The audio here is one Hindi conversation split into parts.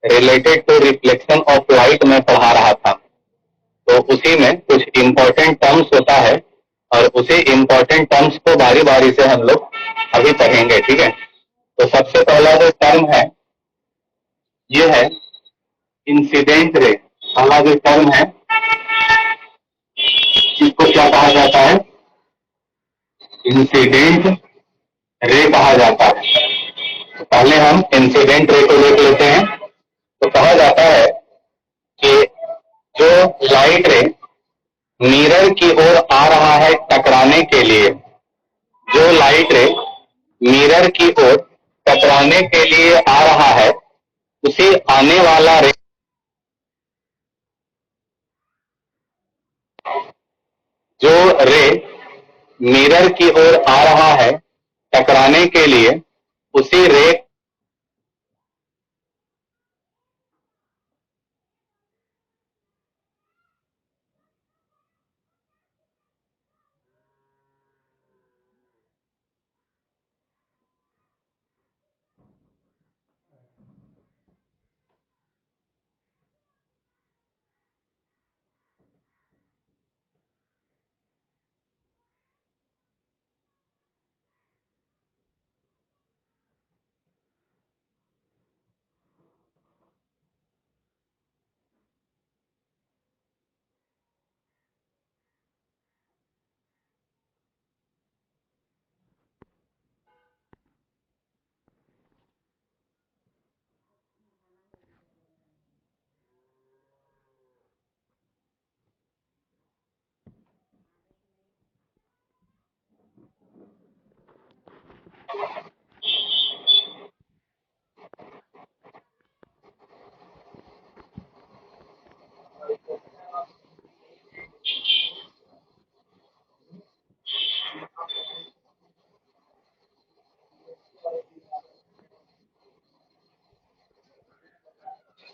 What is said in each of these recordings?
Related to reflection of light में पढ़ा रहा था। तो उसी में कुछ इम्पोर्टेंट टर्म्स होता है और उसी इम्पोर्टेंट टर्म्स को बारी बारी से हम लोग अभी पढ़ेंगे, ठीक है। तो सबसे पहला जो टर्म है ये है इंसिडेंट रे। पहला जो टर्म है इसको क्या कहा जाता है? इंसिडेंट रे कहा जाता है। तो पहले हम इंसिडेंट रे को देख लेते हैं। तो कहा जाता है कि जो लाइट रे मिरर की ओर आ रहा है टकराने के लिए, जो लाइट रे मिरर की ओर टकराने के लिए आ रहा है, उसी आने वाला रे, जो रे मिरर की ओर आ रहा है टकराने के लिए, उसी रे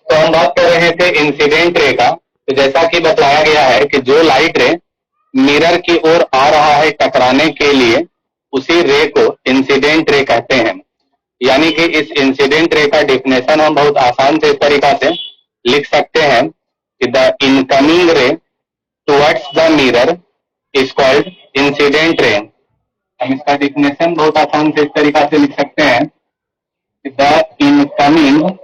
तो हम बात कर रहे थे इंसिडेंट रे का। तो जैसा कि बताया गया है कि जो लाइट रे मिरर की ओर आ रहा है टकराने के लिए, उसी रे को इंसिडेंट रे कहते हैं। यानी कि इस इंसिडेंट रे का डेफिनेशन हम बहुत आसान से इस तरीका से लिख सकते हैं कि द इनकमिंग रे towards the mirror is called incident ray. हम इसका डेफिनेशन बहुत आसान से इस तरीका से लिख सकते हैं कि द इनकमिंग रे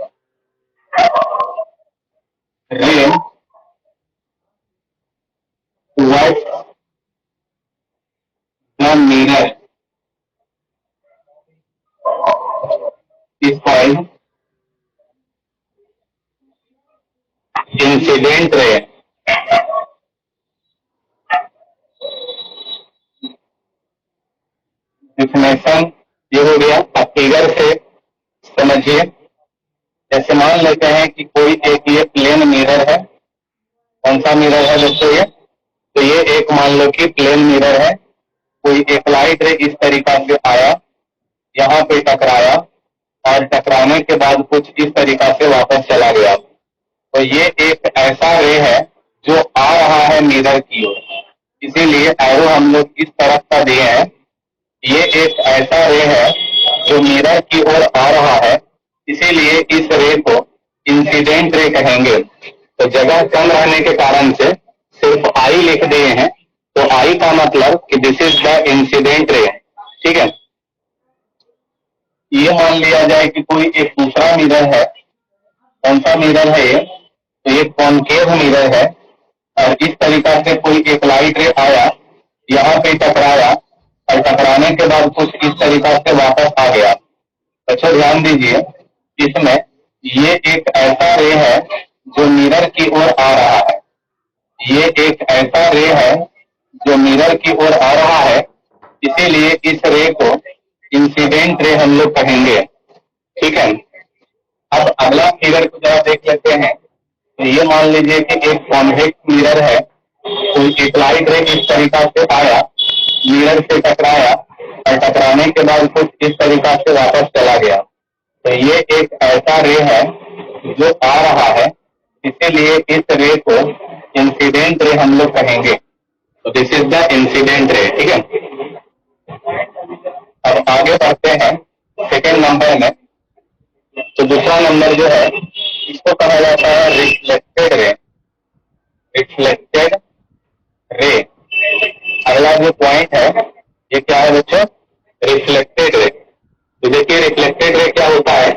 towards the mirror is called incident ray। Definition ये हो गया। अब फिगर से समझिए। जैसे मान लेते हैं कि कोई एक ये प्लेन मिरर है। कौन सा मिरर है दोस्तों? ये तो ये एक मान लो कि प्लेन मिरर है। कोई एक लाइट रे इस तरीका से आया, यहाँ पे टकराया और टकराने के बाद कुछ इस तरीका से वापस चला गया। तो ये एक ऐसा रे है जो आ रहा है मिरर की ओर, इसीलिए एरो हम लोग इस तरफ का दिए हैं। ये एक ऐसा रे है जो मिरर की ओर आ रहा है, इसीलिए इस रे को इंसिडेंट रे कहेंगे। तो जगह कम रहने के कारण से सिर्फ आई लिख दिए हैं। तो आई का मतलब कि this is the incident ray, ठीक है। ये मान लिया जाए कि कोई एक दूसरा मिरर है। कौन सा मिरर है ये? तो ये कॉनकेव मिरर है और इस तरीका से कोई एक लाइट रे आया, यहाँ पे टकराया और टकराने के बाद कुछ इस तरीका से वापस आ गया। अच्छा ध्यान दीजिए, इसमें ये एक ऐसा रे है जो मिरर की ओर आ रहा है। ये एक ऐसा रे है जो मिरर की ओर आ रहा है, इसीलिए इस रे को इंसिडेंट रे हम लोग कहेंगे, ठीक है। अब अगला फिगर को जरा देख लेते हैं। तो ये मान लीजिए कि एक कॉन्वेक्स मिरर है। तो एक लाइट रे इस तरीका से आया, मिरर से टकराया और टकराने के बाद कुछ इस तरीका से वापस चला गया। तो ये एक ऐसा रे है जो आ रहा है, इसीलिए इस रे को इंसिडेंट रे हम लोग कहेंगे। तो this is the incident ray, ठीक है। अब आगे बढ़ते हैं सेकेंड नंबर में। तो दूसरा नंबर जो है इसको कहा जाता है रिफ्लेक्टेड रे। Reflected ray. अगला जो पॉइंट है ये क्या है बच्चों? Reflected ray. तो देखिए रिफ्लेक्टेड रे क्या होता है।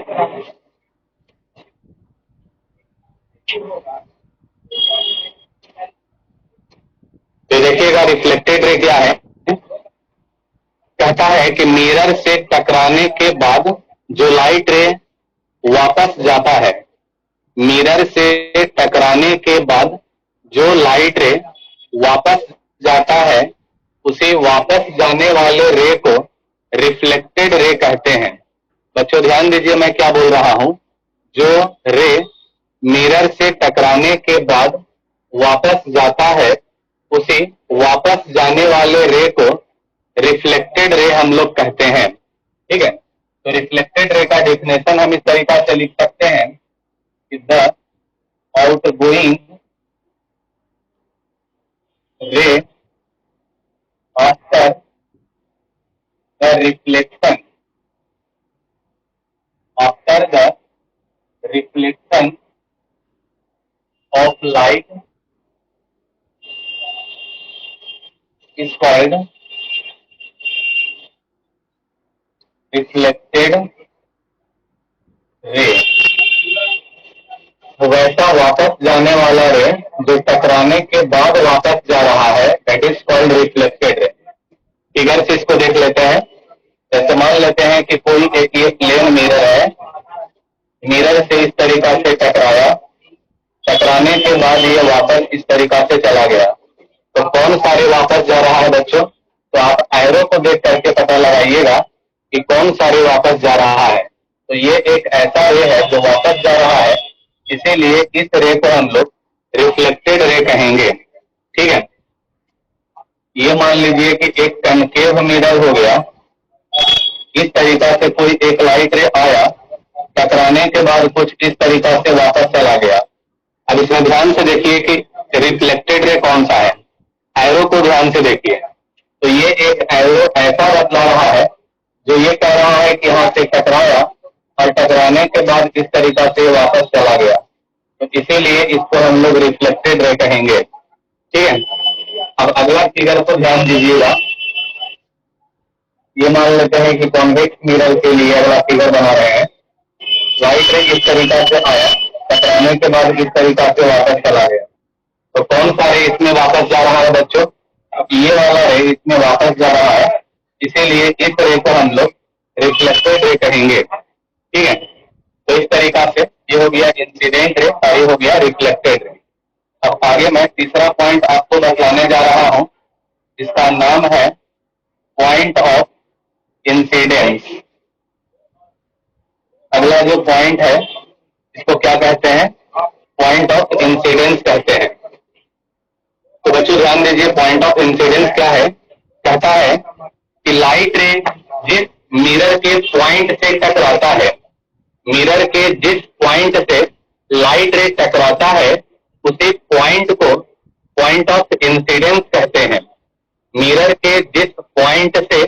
तो देखिएगा रिफ्लेक्टेड रे क्या है। कहता है कि मिरर से टकराने के बाद जो लाइट रे वापस जाता है, मिरर से टकराने के बाद जो लाइट रे वापस जाता है उसे वापस जाने वाले रे को रिफ्लेक्टेड रे कहते हैं। बच्चों ध्यान दीजिए मैं क्या बोल रहा हूं। जो रे मिरर से टकराने के बाद वापस जाता है उसे वापस जाने वाले रे को रिफ्लेक्टेड रे हम लोग कहते हैं। ठीक है, तो रिफ्लेक्टेड रे का डेफिनेशन हम इस तरीका से लिख सकते हैं कि द आउटगोइंग रे after the reflection after the reflection of light is called reflected रे। वैसा वापस जाने वाला रे जो टकराने के बाद वापस जा रहा है that is called reflected ray. Figure से इसको देख लेते हैं। जैसे मान लेते हैं कि कोई एक ये प्लेन मिरर है, मिरर से इस तरीका से टकराया, टकराने के बाद ये वापस इस तरीका से चला गया। तो कौन सा रे वापस जा रहा है बच्चों? तो आप एरो को देख करके पता लगाइएगा कि कौन सा रे वापस जा रहा है। तो ये एक ऐसा रे है जो वापस जा रहा है, इसीलिए इस रे को हम लोग रिफ्लेक्टेड रे कहेंगे। ठीक है, ये मान लीजिए कि एक कनकेव मिरर हो गया, इस तरीका से कोई एक लाइट रे आया, टकराने के बाद कुछ इस तरीका से वापस चला गया। अब इसमें ध्यान से देखिए कि रिफ्लेक्टेड रे कौन सा है। एरो को ध्यान से देखिए। तो ये एक एरो ऐसा बतला रहा है जो ये कह रहा है कि यहां से टकराया और टकराने के बाद इस तरीका से वापस चला गया, तो इसीलिए इसको हम लोग रिफ्लेक्टेड रे कहेंगे। ठीक है, अब अगला फिगर को ध्यान दीजिएगा। ये मान लेते हैं कि कॉन्वेक्स मिरर के लिए अगला फिगर बना रहे हैं। लाइट रे इस तरीका से आया, टकराने के बाद इस तरीका से वापस चला गया। तो कौन सा रे इसमें वापस जा रहा है बच्चों? अब ये वाला रे इसमें वापस जा रहा है, इसीलिए इस रे को हम लोग रिफ्लेक्टेड रे कहेंगे। ठीक है, तो इस तरीका से ये हो गया इंसिडेंट रे और ये हो गया रिफ्लेक्टेड रे। अब आगे मैं तीसरा पॉइंट आपको बताने जा रहा हूं, जिसका नाम है पॉइंट ऑफ इंसिडेंस। अगला जो पॉइंट है इसको क्या कहते हैं? पॉइंट ऑफ इंसिडेंस कहते हैं। तो बच्चों ध्यान दीजिए, पॉइंट ऑफ इंसिडेंस क्या है। कहता है कि लाइट रे जिस मिरर के पॉइंट से टकराता है, मिरर के जिस पॉइंट से लाइट रे टकराता है उसी पॉइंट को पॉइंट ऑफ इंसिडेंस कहते हैं। मिरर के जिस पॉइंट से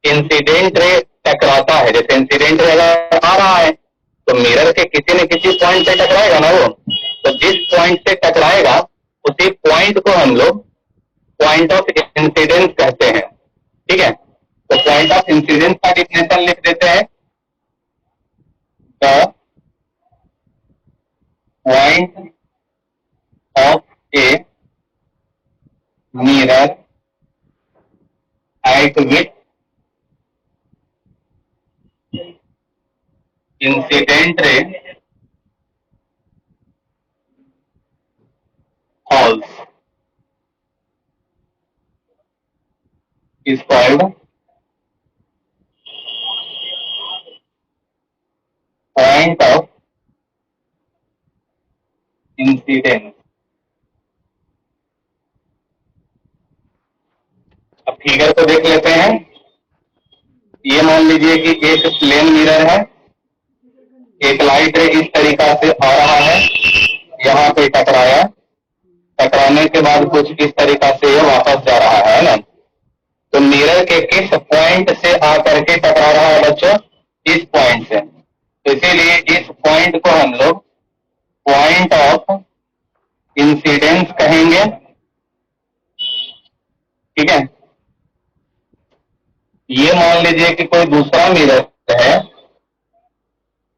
इंसिडेंट रे टकराता है, जैसे इंसिडेंट रे अगर आ रहा है तो मिरर के किसी न किसी पॉइंट से टकराएगा ना वो, तो जिस पॉइंट से टकराएगा उसी पॉइंट को हम लोग पॉइंट ऑफ इंसिडेंस कहते हैं। ठीक है, तो पॉइंट ऑफ इंसिडेंस का डिफिनेशन लिख देते हैं। The point of a mirror at which incident ray falls is called point of incidence। अब फिगर को देख लेते हैं। ये मान लीजिए कि एक प्लेन मिरर है, एक लाइट रे इस तरीका से आ रहा है, यहाँ पे टकराया, टकराने के बाद कुछ इस तरीका से ये वापस जा रहा है ना। तो मिरर के किस पॉइंट से आकर के टकरा रहा है बच्चों? इस पॉइंट से। तो इसीलिए इस पॉइंट को हम लोग पॉइंट ऑफ इंसिडेंस कहेंगे। ठीक है, ये मान लीजिए कि कोई दूसरा मिरर है,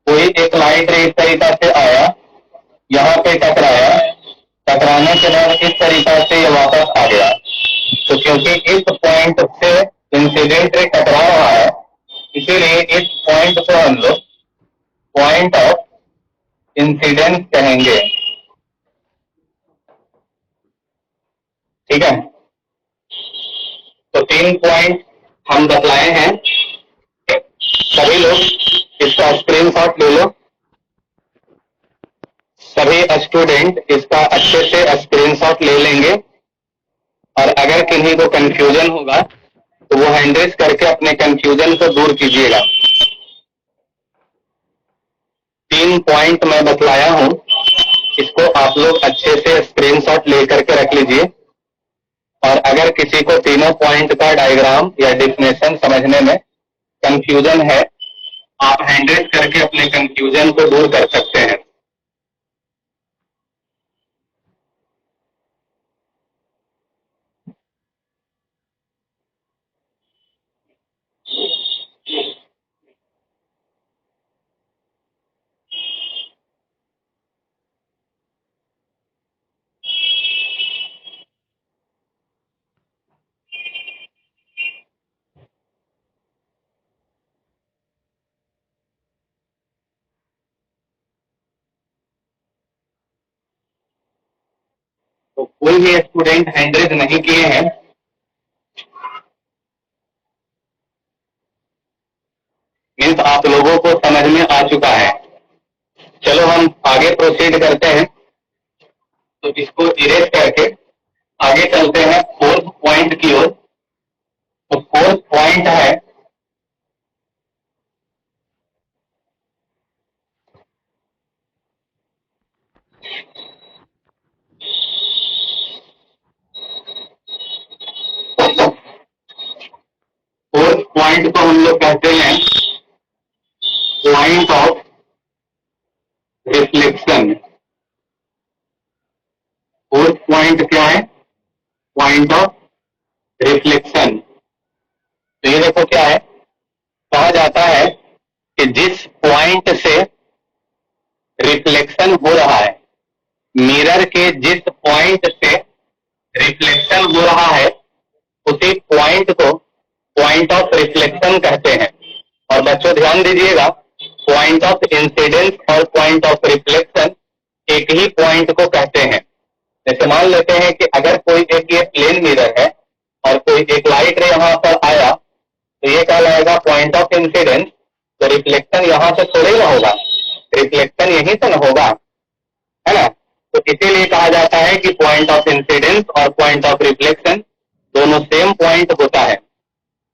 कोई एक लाइट रे इस तरीका से आया, यहाँ पे टकराया, टकराने के बाद इस तरीका से ये वापस आ गया। तो क्योंकि इस पॉइंट से इंसिडेंट रे टकरा रहा है, इसीलिए इस पॉइंट को हम लोग पॉइंट ऑफ इंसिडेंस कहेंगे। ठीक है, तो 3 पॉइंट हम बतलाए हैं। सभी लोग इसका स्क्रीनशॉट ले लो, सभी स्टूडेंट इसका अच्छे से स्क्रीनशॉट ले लेंगे, और अगर किन्हीं को कंफ्यूजन होगा तो वो हैंड रेज करके अपने कंफ्यूजन को दूर कीजिएगा। 3 पॉइंट मैं बतलाया हूं, इसको आप लोग अच्छे से स्क्रीनशॉट लेकर के रख लीजिए, और अगर किसी को तीनों पॉइंट का डायग्राम या डेफिनेशन समझने में कंफ्यूजन है, आप हैंड रेज करके अपने कंफ्यूजन को दूर कर सकते हैं। तो कोई भी स्टूडेंट हैंड रेज नहीं किए हैं, मीन्स आप लोगों को समझ में आ चुका है। चलो हम आगे प्रोसीड करते हैं। तो इसको इरेज करके आगे चलते हैं 4th पॉइंट की ओर। तो 4th पॉइंट है फोर्थ पॉइंट को हम लोग कहते हैं point of reflection. 4th point क्या है? Point of reflection. तो ये देखो क्या है, कहा जाता है कि जिस पॉइंट से रिफ्लेक्शन हो रहा है, मिरर के जिस पॉइंट से रिफ्लेक्शन हो रहा है, उसी पॉइंट को पॉइंट ऑफ रिफ्लेक्शन कहते हैं। और बच्चों ध्यान दीजिएगा, पॉइंट ऑफ इंसिडेंस और पॉइंट ऑफ रिफ्लेक्शन एक ही पॉइंट को कहते हैं। जैसे मान लेते हैं कि अगर कोई एक ये प्लेन मिरर है और कोई एक लाइट रे यहाँ पर आया, तो ये कहलाएगा पॉइंट ऑफ इंसिडेंस। तो रिफ्लेक्शन यहाँ से थोड़े ना होगा, रिफ्लेक्शन यहीं से ना होगा, है ना। तो इसीलिए कहा जाता है कि पॉइंट ऑफ इंसिडेंस और पॉइंट ऑफ रिफ्लेक्शन दोनों सेम पॉइंट होता है।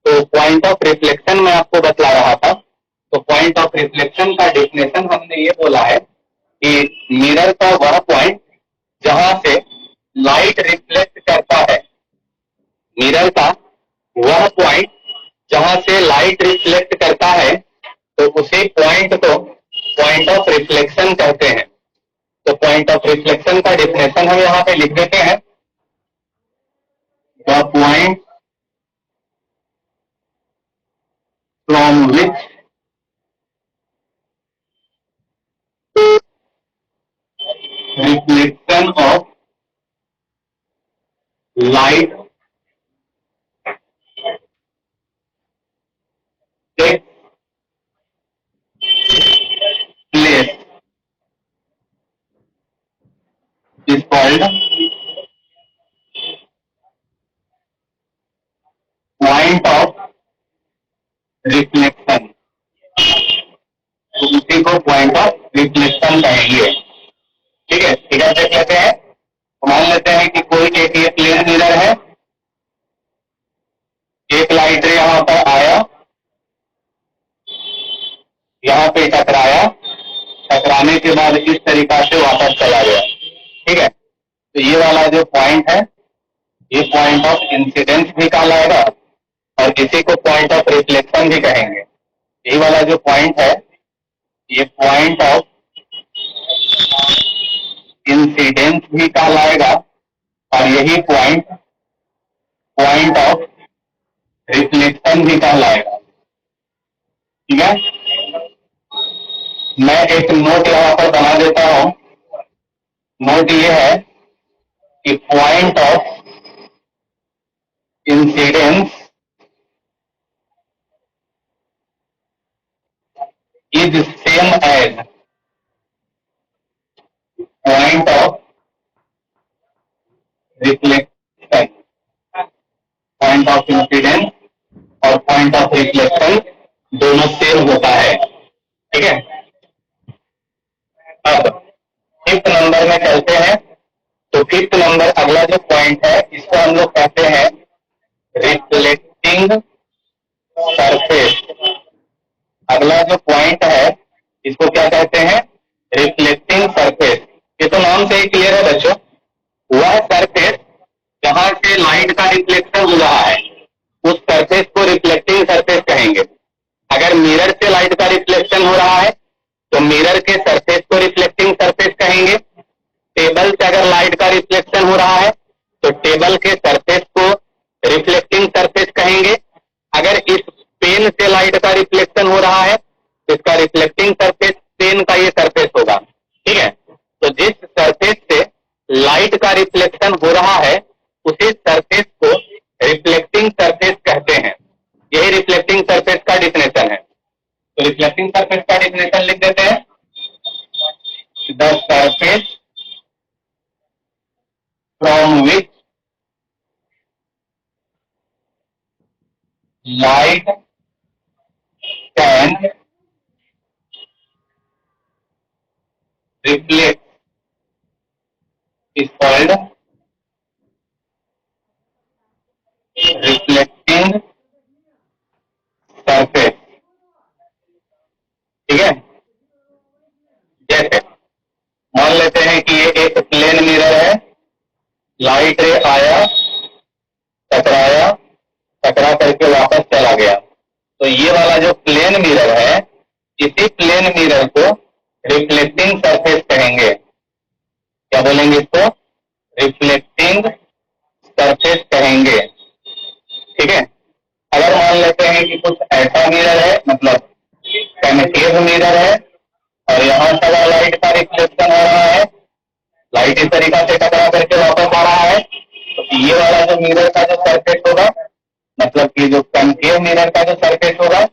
तो पॉइंट ऑफ रिफ्लेक्शन मैं आपको बतला रहा था। तो पॉइंट ऑफ रिफ्लेक्शन का डेफिनेशन हमने ये बोला है कि मिरर का वह पॉइंट जहां से लाइट रिफ्लेक्ट करता है, मिरर का वह पॉइंट जहां से लाइट रिफ्लेक्ट करता है, तो उसी पॉइंट को पॉइंट ऑफ रिफ्लेक्शन कहते हैं। तो पॉइंट ऑफ रिफ्लेक्शन का डेफिनेशन हम यहाँ पे लिख देते हैं, the point from which reflection of light takes place is called point of reflection। तो उसी को पॉइंट ऑफ रिफ्लेक्शन कहेंगे। ठीक है, फिगर देख लेते हैं। तो मान लेते हैं कि कोई एक ये प्लेन मिरर है, एक लाइट रे यहाँ पर आया, यहाँ पे टकराया, टकराने के बाद इस तरीका से वापस चला गया। ठीक है, तो ये वाला जो पॉइंट है, ये पॉइंट ऑफ इंसिडेंस भी कहलाएगा और इसी को पॉइंट ऑफ रिफ्लेक्शन भी कहेंगे। यही वाला जो पॉइंट है, ये पॉइंट ऑफ इंसिडेंस भी कहलाएगा और यही पॉइंट पॉइंट ऑफ रिफ्लेक्शन भी कहलाएगा। ठीक है, मैं एक नोट यहां पर बना देता हूं। नोट ये है कि point of incidence is same as point of reflection. Point of incidence और पॉइंट ऑफ रिफ्लेक्शन दोनों सेम होता है। ठीक है, अब फिफ्थ नंबर में चलते हैं। तो फिफ्थ नंबर अगला जो पॉइंट है इसको हम लोग कहते हैं रिफ्लेक्टिंग सरफेस। अगला जो पॉइंट है इसको क्या कहते हैं? Reflecting surface. ये तो नाम से ही क्लियर है बच्चों, वह सरफेस जहां से लाइट का रिफ्लेक्शन हो रहा है उस सरफेस को रिफ्लेक्टिंग सरफेस कहेंगे। अगर मिरर से लाइट का रिफ्लेक्शन हो रहा है तो मिरर के सरफेस को रिफ्लेक्टिंग सरफेस कहेंगे। टेबल से अगर लाइट का रिफ्लेक्शन हो रहा है तो टेबल के सरफेस को रिफ्लेक्टिंग सरफेस कहेंगे। अगर इस पेन से लाइट का रिफ्लेक्शन हो रहा है तो इसका रिफ्लेक्टिंग सरफेस पेन का ये सरफेस होगा। ठीक है, तो जिस सरफेस से लाइट का रिफ्लेक्शन हो रहा है उसी सरफेस को रिफ्लेक्टिंग सरफेस कहते हैं। यही रिफ्लेक्टिंग सरफेस का डिफिनेशन है। तो रिफ्लेक्टिंग सरफेस का डिफिनेशन लिख देते हैं। The surface from which light can reflect is called reflecting surface. ठीक है, जैसे मान लेते हैं कि ये एक प्लेन मिरर है, लाइट रे आया, टकराया, टकरा करके वापस चला गया। तो ये वाला जो प्लेन मिरर है इसी प्लेन मिरर को रिफ्लेक्टिंग सरफेस कहेंगे। क्या बोलेंगे इसको? रिफ्लेक्टिंग सरफेस कहेंगे। ठीक है, अगर मान लेते हैं कि कुछ ऐसा मिरर है, मतलब कनकेव मिरर है और यहां से अगर लाइट का रिफ्लेक्शन हो रहा है, लाइट इस तरीका से टकरा करके वापस आ रहा है, तो ये वाला जो मिरर का जो सरफेस होगा, मतलब कि जो कनकेव मिरर का जो सरफेस होगा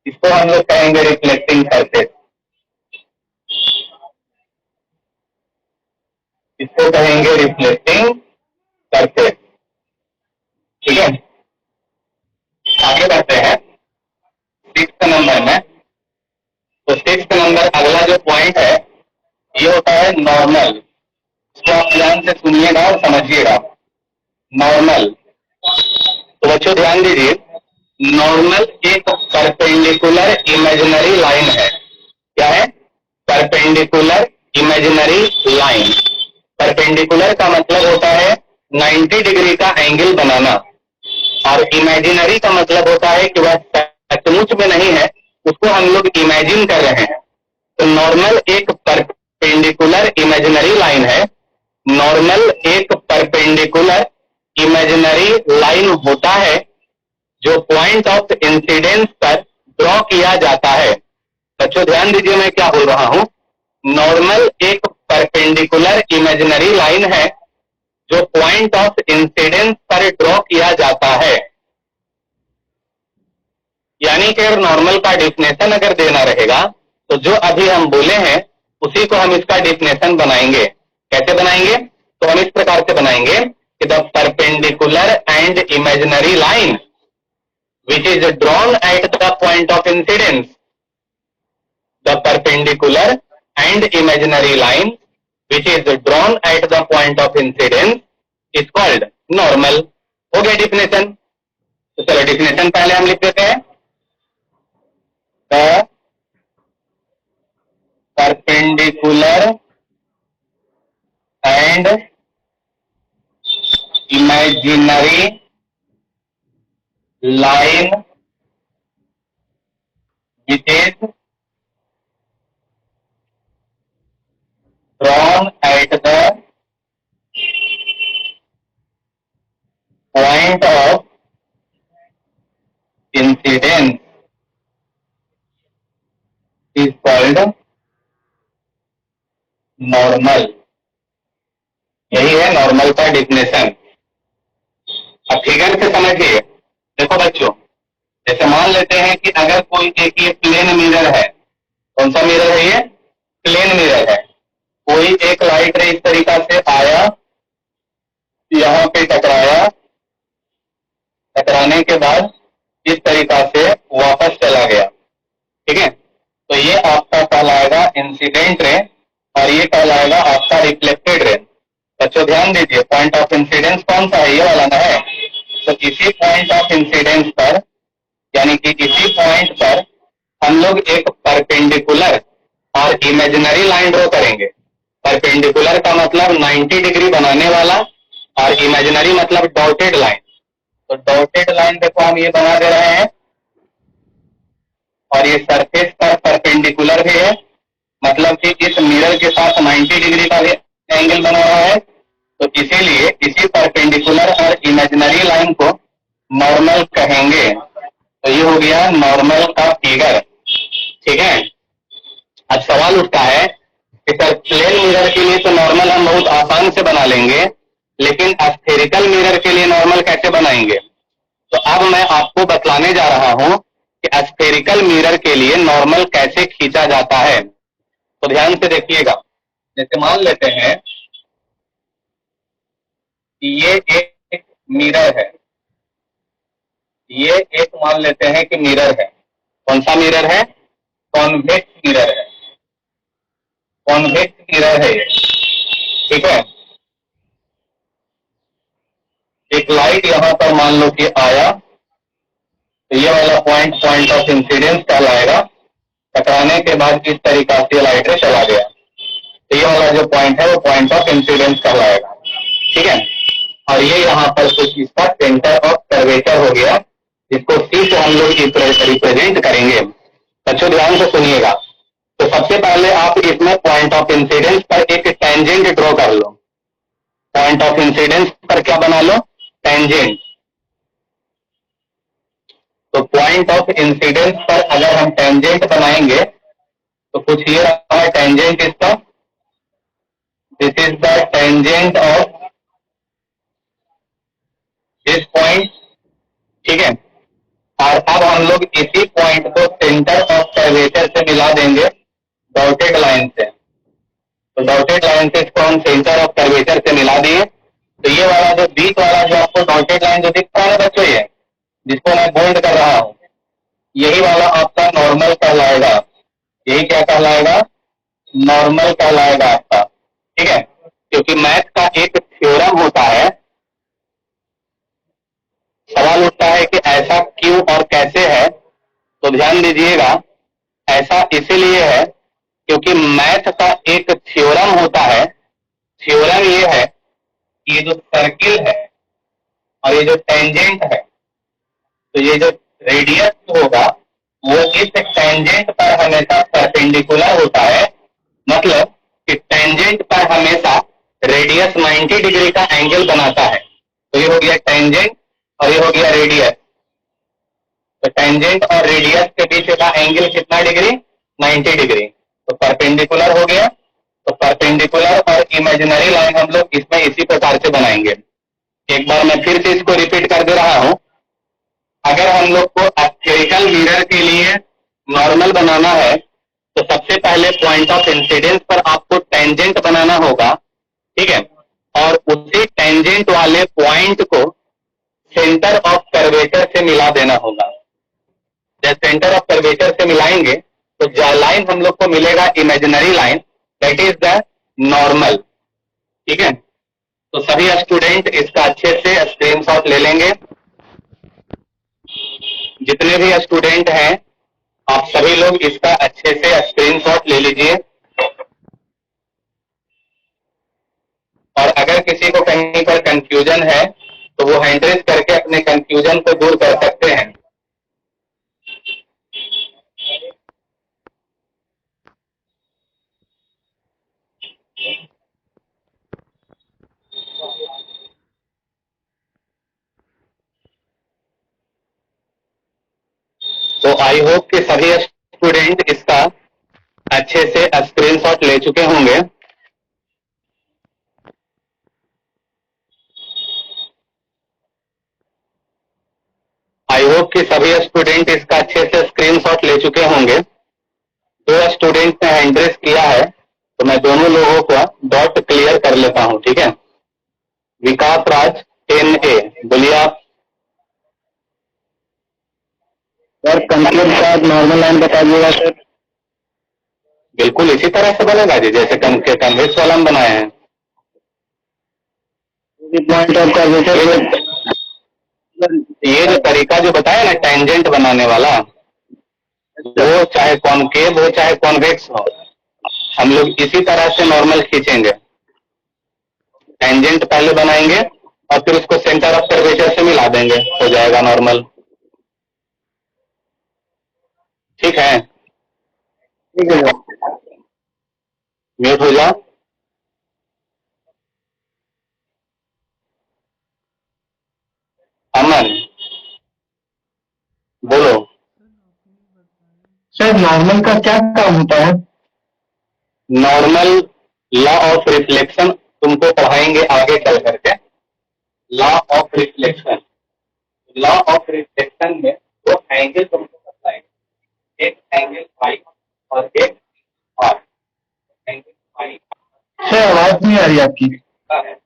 इसको हम लोग कहेंगे रिफ्लेक्टिंग सरफेस। इसको कहेंगे रिफ्लेक्टिंग सरफेस। ठीक है, आगे बढ़ते हैं सिक्स्थ नंबर में। तो सिक्स्थ नंबर अगला जो पॉइंट है ये होता है नॉर्मल। इसको आप ध्यान से सुनिएगा और समझिएगा। नॉर्मल, तो बच्चों ध्यान दीजिए, नॉर्मल एक परपेंडिकुलर इमेजिनरी लाइन है। क्या है? Perpendicular imaginary line. परपेंडिकुलर का मतलब होता है 90 डिग्री का एंगल बनाना, और इमेजिनरी का मतलब होता है कि वह सचमुच में नहीं है, उसको हम लोग इमेजिन कर रहे हैं। तो नॉर्मल एक परपेंडिकुलर इमेजिनरी लाइन है। नॉर्मल एक परपेंडिकुलर इमेजिनरी लाइन होता है जो पॉइंट ऑफ इंसिडेंस पर ड्रॉ किया जाता है। बच्चों ध्यान दीजिए मैं क्या बोल रहा हूं। नॉर्मल एक परपेंडिकुलर इमेजिनरी लाइन है जो पॉइंट ऑफ इंसिडेंस पर ड्रॉ किया जाता है। यानी कि अगर नॉर्मल का डिफिनेशन अगर देना रहेगा तो जो अभी हम बोले हैं उसी को हम इसका डिफिनेशन बनाएंगे। कैसे बनाएंगे? तो हम इस प्रकार से बनाएंगे कि the perpendicular and imaginary line which is drawn at the point of incidence, the perpendicular and imaginary line which is drawn at the point of incidence is called normal। हो गया डिफिनेशन। तो चलो डिफिनेशन पहले हम लिख देते हैं। The perpendicular and imaginary line which is drawn at the point of incidence is called normal. यही है नॉर्मल का डिफिनेशन। अब फिगर से समझिए। देखो बच्चों, जैसे मान लेते हैं कि अगर कोई एक ये प्लेन मिरर है, कौन सा मिरर है ये? प्लेन मिरर है। कोई एक लाइट रे इस तरीका से आया, यहां पे टकराया, टकराने के बाद इस तरीका से वापस चला गया। ठीक है, तो ये आपका कहलाएगा इंसिडेंट रे और ये कहलाएगा आपका रिफ्लेक्टेड रे। बच्चों ध्यान दीजिए, पॉइंट ऑफ इंसिडेंस कौन सा है? ये वाला ना है। तो इसी पॉइंट ऑफ इंसिडेंस पर, यानी कि इसी पॉइंट पर हम लोग एक परपेंडिकुलर और इमेजिनरी लाइन ड्रॉ करेंगे। परपेंडिकुलर का मतलब 90 डिग्री बनाने वाला और इमेजिनरी मतलब डॉटेड लाइन। तो डॉटेड लाइन देखो हम ये बना दे रहे हैं और ये सरफेस पर परपेंडिकुलर भी है, मतलब कि इस मिरर के साथ 90 डिग्री का भी एंगल बना रहा है। तो इसीलिए इसी परपेंडिकुलर और इमेजिनरी लाइन को नॉर्मल कहेंगे। तो ये हो गया नॉर्मल का फिगर। ठीक है, अब सवाल उठता है कि सर प्लेन मिरर के लिए तो नॉर्मल हम बहुत आसान से बना लेंगे, लेकिन स्फेरिकल मिरर के लिए नॉर्मल कैसे बनाएंगे? तो अब मैं आपको बतलाने जा रहा हूं कि स्फेरिकल मिरर के लिए नॉर्मल कैसे खींचा जाता है। तो ध्यान से देखिएगा। जैसे मान लेते हैं कि ये एक मिरर है, ये एक मान लेते हैं कि मिरर है। कौन सा मिरर है? कॉन्वेक्स मिरर है। कॉन्वेक्स मिरर है ये। ठीक है, एक लाइट यहां पर मान लो कि आया, तो ये वाला पॉइंट पॉइंट ऑफ इंसिडेंस कहलाएगा। टकराने के बाद इस तरीका से लाइट रे चला गया, तो ये वाला जो पॉइंट है वो पॉइंट ऑफ इंसिडेंस कहलाएगा। ठीक है, और ये यहाँ पर कुछ इसका सेंटर ऑफ कर्वेचर हो गया, जिसको सी से हम लोग रिप्रेजेंट करेंगे। बच्चों ध्यान से सुनिएगा। तो सबसे पहले आप इसमें पॉइंट ऑफ इंसिडेंस पर एक टेंजेंट ड्रॉ कर लो। पॉइंट ऑफ इंसिडेंस पर क्या बना लो? टेंजेंट। तो पॉइंट ऑफ इंसिडेंस पर अगर हम टेंजेंट बनाएंगे तो कुछ ये रहा है टेंजेंट इसका। This is the tangent of this point. ठीक है, और अब हम लोग इसी पॉइंट को सेंटर ऑफ कर्वेचर से मिला देंगे डॉटेड लाइन से। तो डॉटेड लाइन से इसको हम सेंटर ऑफ कर्वेचर से मिला दिए। तो ये वाला जो बीच वाला जो आपको डॉटेड लाइन जो दिख रहा है बच्चों, ये जिसको मैं बोल्ड कर रहा हूं, यही वाला आपका नॉर्मल कहलाएगा। यही क्या कहलाएगा? नॉर्मल कहलाएगा आपका। ठीक है, क्योंकि मैथ का एक थ्योरम होता है। सवाल उठता है कि ऐसा क्यों और कैसे है? तो ध्यान दीजिएगा, ऐसा इसीलिए है क्योंकि मैथ का एक थ्योरम होता है। थ्योरम ये है कि ये जो सर्किल है और ये जो टेंजेंट है, तो ये जो रेडियस होगा वो इस टेंजेंट पर हमेशा परपेंडिकुलर होता है। मतलब कि टेंजेंट पर हमेशा रेडियस 90 डिग्री का एंगल बनाता है। तो ये हो गया टेंजेंट और ये हो गया रेडियस। तो टेंजेंट और रेडियस के बीच का एंगल कितना डिग्री? 90 डिग्री। तो परपेंडिकुलर हो गया। तो परपेंडिकुलर और इमेजिनरी लाइन हम लोग इसमें इसी प्रकार से बनाएंगे। एक बार मैं फिर से इसको रिपीट कर दे रहा हूं। अगर हम लोग को स्फेरिकल मिरर के लिए नॉर्मल बनाना है तो सबसे पहले पॉइंट ऑफ इंसिडेंस पर आपको टेंजेंट बनाना होगा। ठीक है, और उसी टेंजेंट वाले पॉइंट को सेंटर ऑफ कर्वेचर से मिला देना होगा। जब सेंटर ऑफ कर्वेचर से मिलाएंगे तो जो लाइन हम लोग को मिलेगा imaginary line, that is the normal. ठीक है, तो सभी स्टूडेंट इसका अच्छे से स्क्रीनशॉट ले लेंगे। जितने भी स्टूडेंट हैं आप सभी लोग इसका अच्छे से स्क्रीनशॉट ले लीजिए, और अगर किसी को कहीं पर कंफ्यूजन है तो वो हैंड रेज करके अपने कंफ्यूजन को दूर कर सकते हैं। तो आई होप कि सभी स्टूडेंट इसका अच्छे से स्क्रीनशॉट ले चुके होंगे। आई होप कि सभी स्टूडेंट इसका अच्छे से स्क्रीनशॉट ले चुके होंगे। जो स्टूडेंट ने हैंड रेज किया है तो मैं दोनों लोगों का डॉट क्लियर कर लेता हूं, ठीक है। विकास राज 10A, बोलिए आप। सर कंक्लूड का नॉर्मल लाइन बता दीजिएगा सर। बिल्कुल इसी तरह से बनेगा जी, जैसे कन्वेक्स वाला हम बनाए हैं। पॉइंट ऑफ का ये जो तरीका जो बताया ना टेंजेंट बनाने वाला, वो चाहे कॉनकेव हो चाहे कॉन्वेक्स हो, हम लोग इसी तरह से नॉर्मल खींचेंगे। टेंजेंट पहले बनाएंगे और फिर उसको सेंटर ऑफ कर्वेचर से मिला देंगे, हो जाएगा नॉर्मल। ठीक है, ठीक है। म्यूट हो जाओ। अमन बोलो। सर नॉर्मल का क्या काम होता है? नॉर्मल लॉ ऑफ रिफ्लेक्शन तुमको पढ़ाएंगे आगे चल करके। Law of reflection, law of reflection में दो एंगल तुमको बताएंगे, एक एंगल फाई और एक आर। एंगल फाई सर आवाज नहीं आ रही आपकी। है,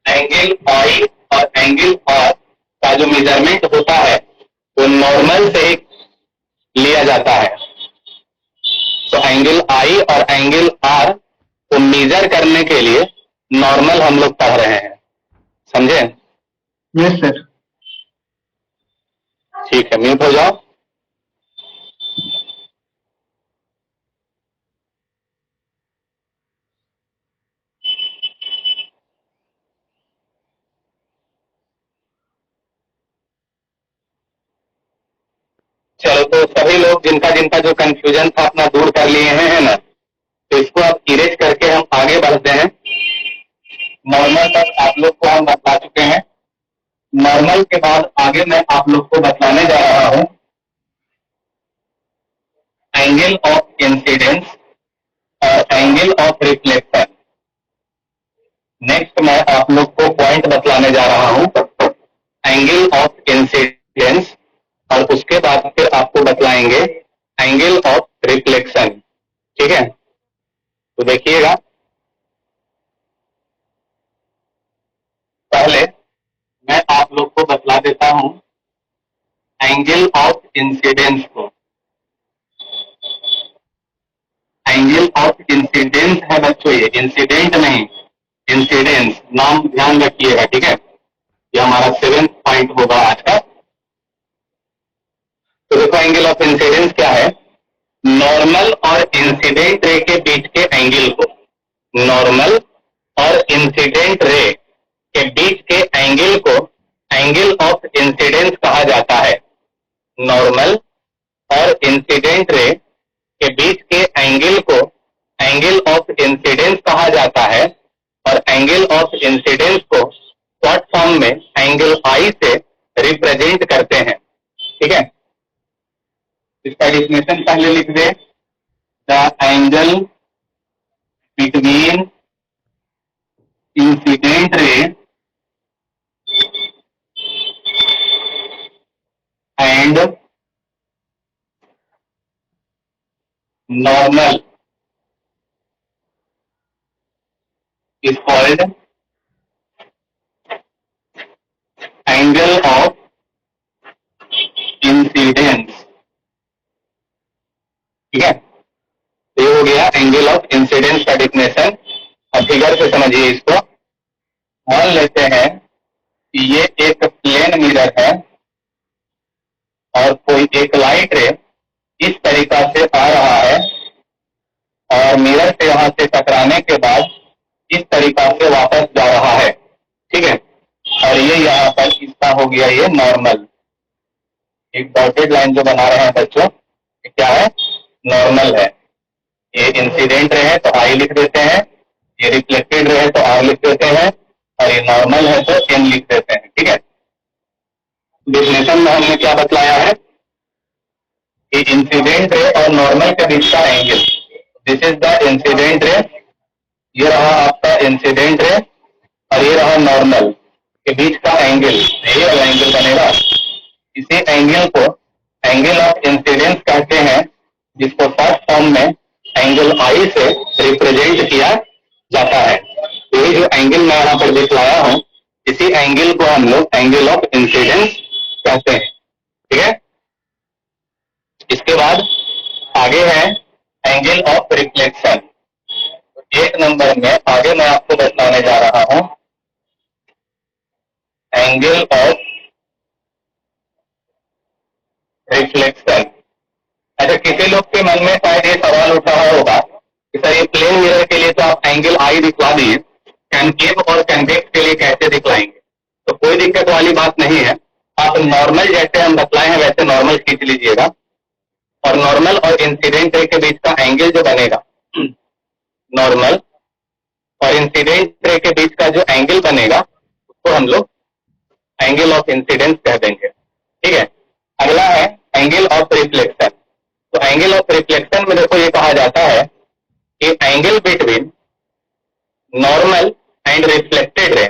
एंगल फाई और एंगल आर का जो मेजरमेंट होता है वो नॉर्मल से लिया जाता है। तो एंगल आई और एंगल आर को मेजर करने के लिए नॉर्मल हम लोग पढ़ रहे हैं, समझे? Yes sir. ठीक है, म्यूट हो जाओ। चलो, तो सभी लोग जिनका जिनका जो कंफ्यूजन था अपना दूर कर लिए हैं, है ना? तो इसको अब इरेज करके हम आगे बढ़ते हैं। नॉर्मल तक आप लोग को हम बता चुके हैं। नॉर्मल के बाद आगे मैं आप लोग को बताने जा रहा हूं एंगल ऑफ इंसिडेंस और एंगल ऑफ रिफ्लेक्शन। नेक्स्ट मैं आप लोग को पॉइंट बतलाने जा रहा हूं एंगल ऑफ इंसिडेंस, और उसके बाद फिर आपको बतलाएंगे एंगल ऑफ रिफ्लेक्शन। ठीक है, तो देखिएगा, पहले मैं आप लोग को बतला देता हूं एंगल ऑफ इंसिडेंस को। एंगल ऑफ इंसिडेंस है बच्चों, ये इंसिडेंट नहीं, इंसिडेंस नाम ध्यान रखिएगा, ठीक है। ये हमारा 7th पॉइंट होगा आज का। तो देखो एंगल ऑफ इंसिडेंस क्या है। नॉर्मल और इंसिडेंट रे के बीच के एंगल को, नॉर्मल और इंसिडेंट रे के बीच के एंगल को एंगल ऑफ इंसिडेंस कहा जाता है। नॉर्मल और इंसिडेंट रे के बीच के एंगल को एंगल ऑफ इंसिडेंस कहा जाता है, और एंगल ऑफ इंसिडेंस को शॉर्ट फॉर्म में एंगल आई से रिप्रेजेंट करते हैं। ठीक है, इसका डेफिनेशन पहले लिख दे। The angle between incident ray and normal is called angle of incidence। ठीक है, ये हो गया एंगल ऑफ इंसिडेंस का डेफिनेशन। अब फिगर से समझिए इसको। मान लेते हैं कि ये एक प्लेन मिरर है और कोई एक लाइट रे इस तरीका से आ रहा है और मिरर से वहां से टकराने के बाद इस तरीका से वापस जा रहा है। ठीक है, और ये यहाँ पर इसका हो गया ये नॉर्मल। एक डॉटेड लाइन जो बना रहे हैं बच्चों, ये क्या है? नॉर्मल है। ये इंसिडेंट रहे तो आई लिख देते हैं, ये रिफ्लेक्टेड रहे तो आर लिख देते हैं, और ये नॉर्मल है तो एन लिख देते हैं। ठीक है, डिफिनेशन में हमने क्या बतलाया है कि इंसिडेंट रे और नॉर्मल के बीच का angle, this is the incident ray, ये रहा आपका इंसिडेंट रे और ये रहा नॉर्मल के बीच का एंगल, ये वाला एंगल बनेगा। इसी एंगल को एंगल ऑफ इंसिडेंस कहते हैं, जिसको शॉर्ट फॉर्म में एंगल आई से रिप्रेजेंट किया जाता है। तो ये जो एंगल मैं यहाँ पर दिखलाया हूं, इसी एंगल को हम लोग एंगल ऑफ इंसिडेंस कहते हैं। ठीक है, इसके बाद आगे है एंगल ऑफ रिफ्लेक्शन। एक नंबर में आगे मैं आपको बताने जा रहा हूं एंगल ऑफ रिफ्लेक्शन। अच्छा, किसी लोग के मन में शायद ये सवाल उठा होगा कि सर ये प्लेन मिरर के लिए तो आप एंगल आई दिखला दिए, कॉन्केव और कन्वेक्स के लिए कैसे दिखलाएंगे? तो कोई दिक्कत वाली बात नहीं है, आप नॉर्मल जैसे हम बतलाए हैं वैसे नॉर्मल खींच लीजिएगा, और नॉर्मल और इंसिडेंट रे के बीच का एंगल जो बनेगा, नॉर्मल और इंसिडेंट रे के बीच का जो एंगल बनेगा उसको हम लोग एंगल ऑफ इंसिडेंस कह देंगे। ठीक है, अगला है एंगल ऑफ रिफ्लेक्शन। तो एंगल ऑफ रिफ्लेक्शन में देखो ये कहा जाता है कि angle between normal and reflected ray,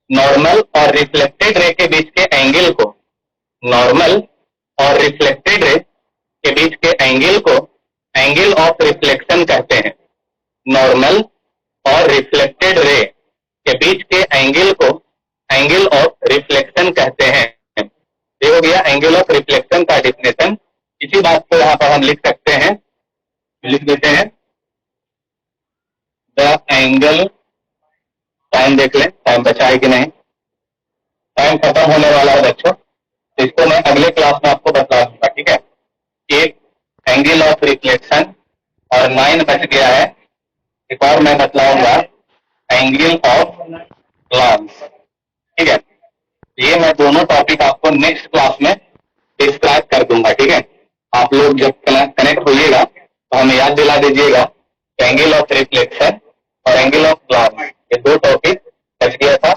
normal और रिफ्लेक्टेड रे के बीच के एंगल को, नॉर्मल और रिफ्लेक्टेड रे के बीच के एंगल को एंगल ऑफ रिफ्लेक्शन कहते हैं। नॉर्मल और रिफ्लेक्टेड रे के बीच के एंगल को एंगल ऑफ रिफ्लेक्शन कहते हैं। ये हो गया एंगल ऑफ रिफ्लेक्शन का डिफिनेशन। इसी बात को यहाँ पर हम लिख सकते हैं, लिख देते हैं द एंगल, टाइम देख लें, टाइम बचा है कि नहीं, टाइम खत्म होने वाला है बच्चों, तो इसको मैं अगले क्लास में आपको बता दूंगा। ठीक है, एक एंगल ऑफ रिफ्लेक्शन और 9 बच गया है, एक और मैं बतलाऊंगा एंगल ऑफ ग्लांस। ठीक है, ये मैं दोनों टॉपिक आपको नेक्स्ट क्लास में डिस्क्राइब कर दूंगा। ठीक है, आप लोग जब कनेक्ट होइएगा तो हमें याद दिला दीजिएगा एंगल ऑफ रिफ्लेक्शन और एंगल ऑफ ग्लांस, ये दो टॉपिक बच गया था,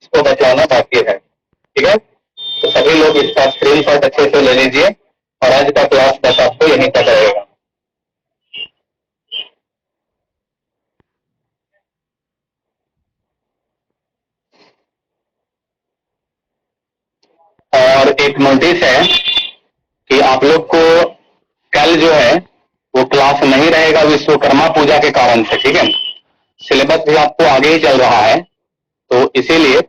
इसको बचाना बाकी है। ठीक है, तो सभी लोग इसका स्क्रीनशॉट अच्छे से ले लीजिए और आज का क्लास बस आपको यहीं तक रहेगा। और एक नोटिस है कि आप लोग को कल जो है वो क्लास नहीं रहेगा विश्वकर्मा पूजा के कारण से। ठीक है, सिलेबस भी आपको आगे ही चल रहा है, तो इसीलिए